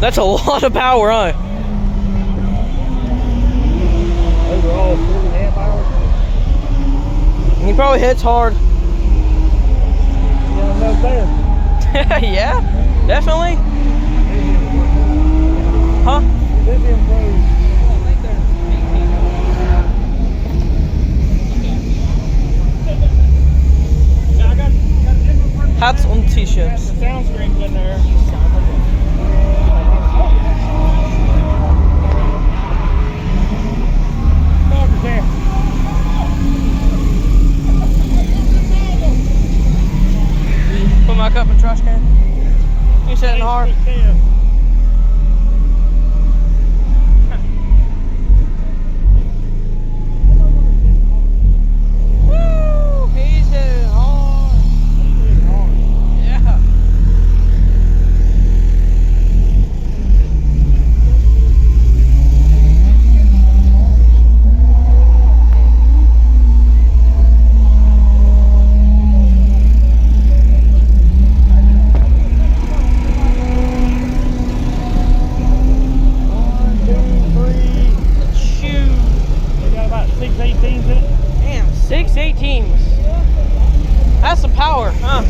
That's a lot of power, huh? Those are all 3.5 hours. He probably hits hard. Yeah, no there. Yeah, definitely. Huh? Lithium Road. Hats und T-shirts. The sound screen's in there. Put my cup in the trash can. You said it hard. Woo! He's hitting hard. Yeah. Damn, 618s. That's some power, huh?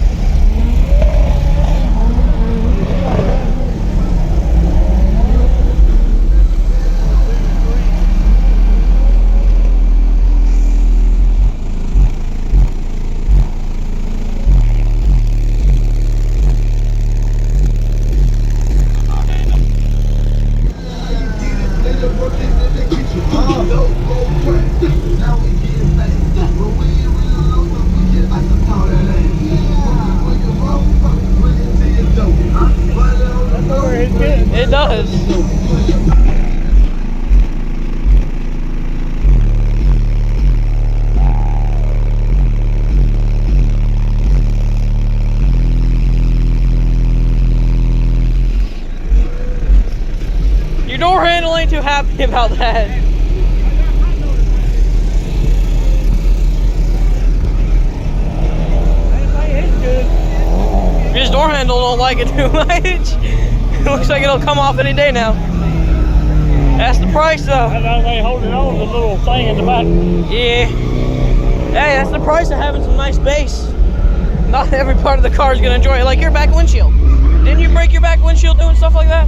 It does. Your door handle ain't too happy about that. His door handle don't like it too much. It looks like it'll come off any day now. That's the price though. They holding on to the little thing in the back. Yeah. Hey, that's the price of having some nice bass. Not every part of the car is gonna enjoy it. Like your back windshield. Didn't you break your back windshield doing stuff like that?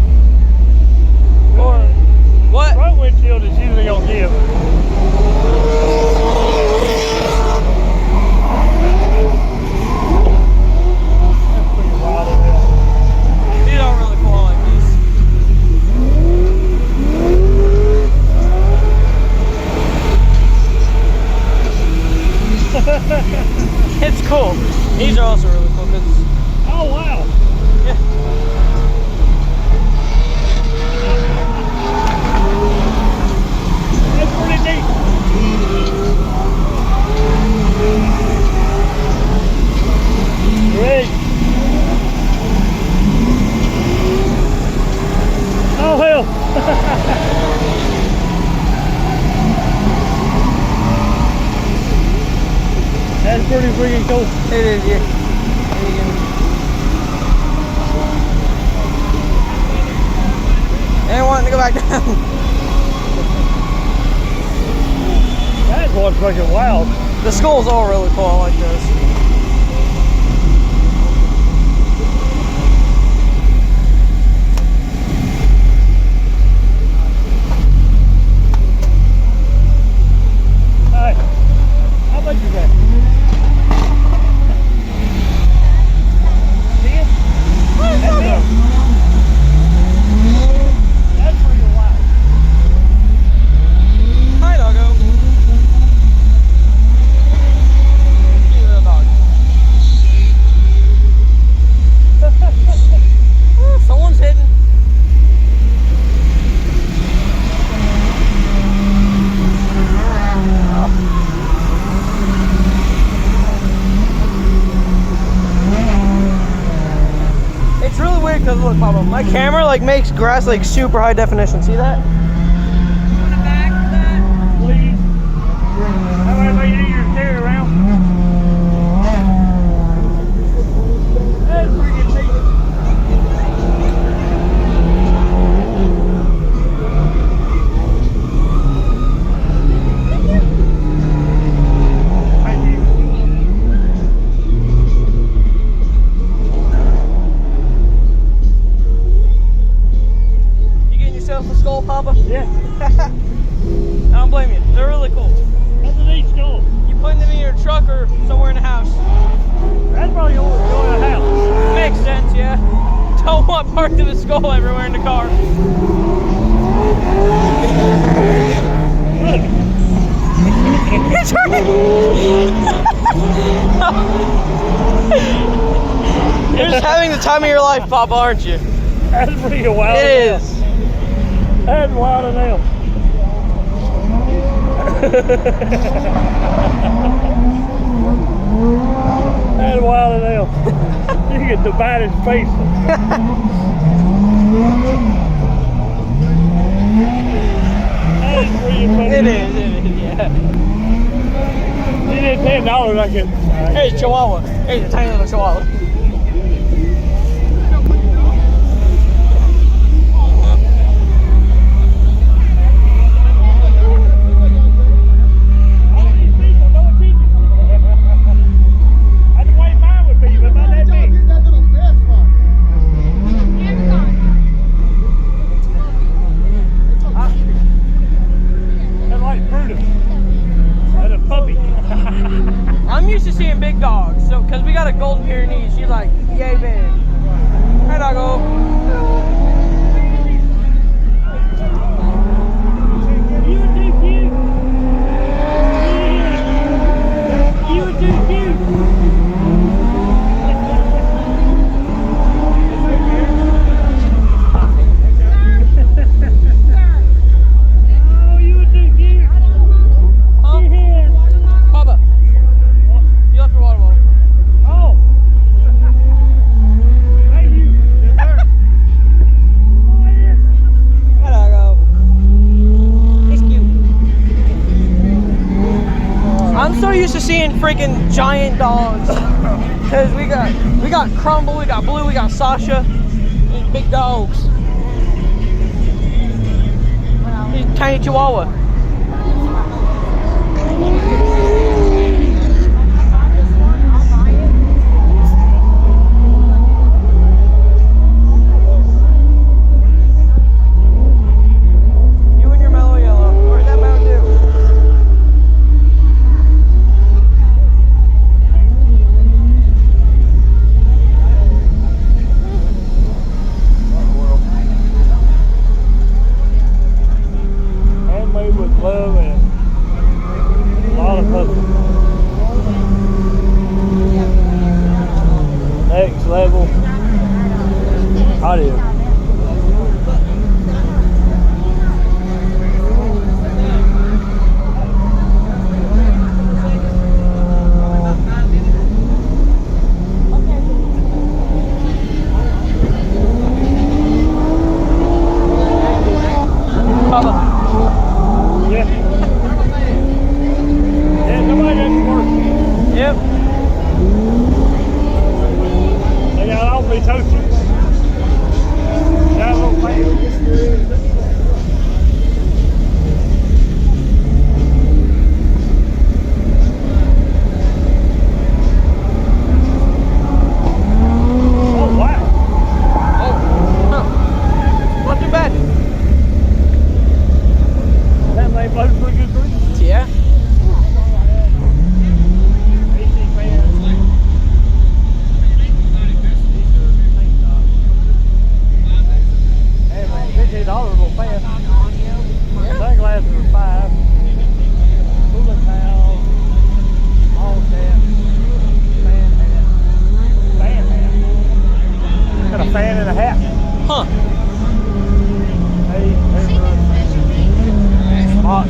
Or what? Front windshield is usually on give. These are really cool. I like these. It's cool. These are also really cool because. Oh wow! Yeah. That's pretty neat. Great. Oh hell! That's pretty freaking cool. It is, yeah. And wanting to go back down. That's one freaking wild. The skull's all really cool. I like those. Alright. How much is that? 10? That's pretty wild. Hi, doggo. You little dog. Oh, someone's hitting. It's really weird because look, Papa, my camera like makes grass like super high definition. See that? Please. How about you your chair around? That's freaking neat. skull, Papa? Yeah. I don't blame you. They're really cool. That's a neat skull. You putting them in your truck or somewhere in the house? That's probably going in the house. Makes sense, yeah. Don't want part of the skull everywhere in the car. It's right. You're just having the time of your life, Papa, aren't you? That's pretty wild. It is. That's wild as hell. That's wild as hell. You can divide his face. That is pretty funny. It is, yeah. He did $10, I could. Here's Chihuahua. Here's a tiny little Chihuahua. I'm used to seeing big dogs, so because we got a golden Pyrenees, she's like, yay, big. Hi, doggo. You were too cute. You were too cute. Oh, you were too cute. Huh? Yeah. Papa, you left your water bottle. Oh. Thank you. Yes, sir. Oh, yes. Hi, doggo. He's cute. I'm so used to seeing freaking giant dogs. Because we got Crumble, we got Blue, we got Sasha. These big dogs. He's a tiny Chihuahua. You and your mellow yellow. Or is that Mountain Dew? Handmade with love and a lot of hustle. Next level. Audio. Papa. Yeah. Yeah, somebody doesn't work. Yep. They got awfully toasty. Got a little fan. Oh, wow. Oh. Huh. Not too bad. That thing blows pretty good breeze. Yeah. AC fans. Hey man, $15 little fan. Sunglasses are $5. Cooling towel. All set. Fan hat. Fan hat. Got a fan and a hat. Huh. Hey, hot.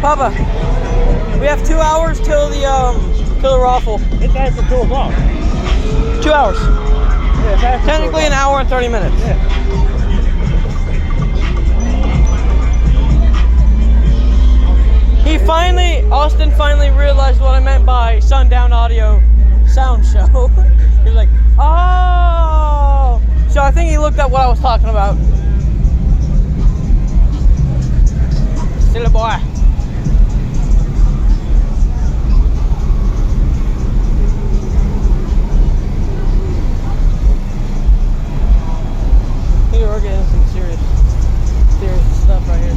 Papa, we have 2 hours till the raffle. It's after 2 o'clock. 2 hours. Yeah, it's after Technically 2 an hour and 30 minutes. Yeah. Austin finally realized what I meant by Sundown Audio sound show. He was like, oh! So I think he looked up what I was talking about. Silly boy. Here we're getting some serious stuff right here.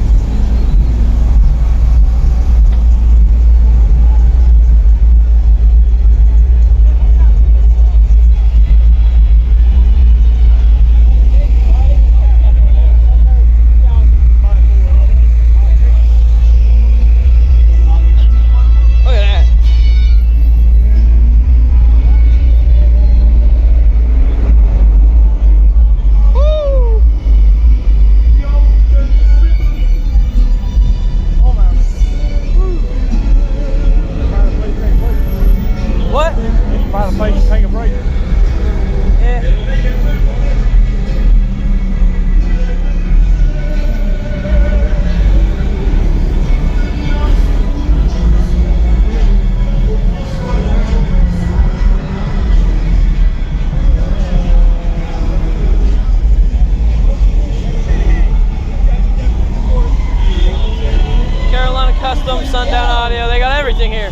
What? Find a place to take a break. Yeah. Carolina Custom, Sundown Audio, they got everything here.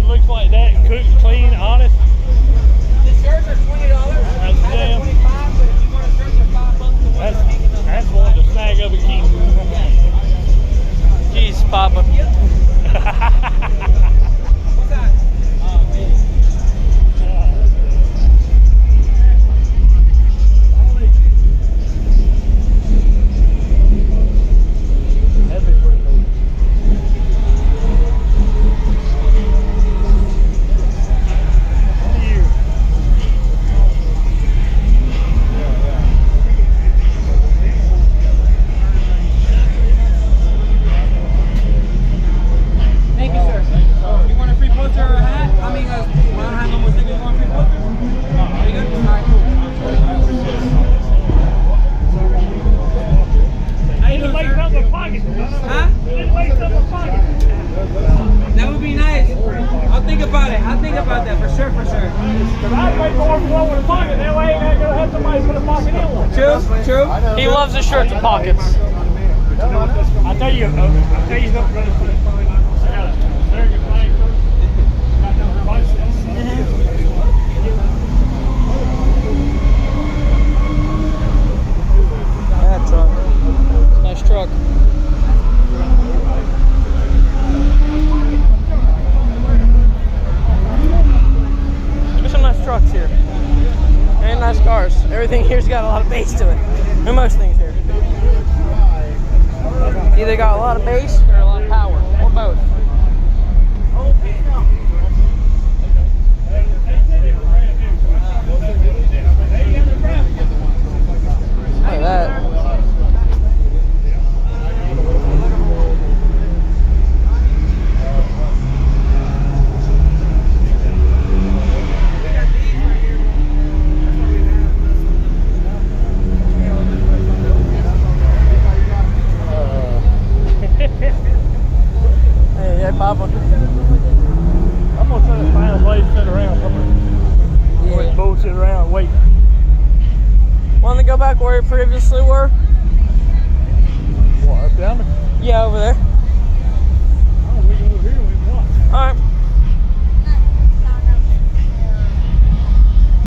Looks like that, cooked, clean, honest. The shirts are $20. That's damn. $25, but if you want a shirt for $5, That's one to snag up and keep. Jeez, Papa. What's that? Oh, man. That'd be pretty cool. Thank you, sir. You want a free poster or a hat? I mean, I don't have no more stickers. You want a free poster? Are you good? All right, cool. How you doing, sir? Huh? That would be nice. I'll think about it. I'll think about that for sure, for sure. I'd make more for one with a pocket. That way I ain't gonna have somebody put a pocket in one. True, true. He loves his shirts and pockets. I'll tell you something really quick. I got a very good flag. Got them bicycles. That truck. Nice truck. Look at some nice trucks here. And nice cars. Everything here's got a lot of bass to it. And most things here. Either got a lot of bass or a lot of power. Or both. Look at that. Hey, Papa. I'm gonna try to find a place to sit around somewhere. Yeah. Bullshit around and wait. Want to go back where you previously were? What, up down there? Yeah, over there. Oh, we go over here and we can watch. Alright.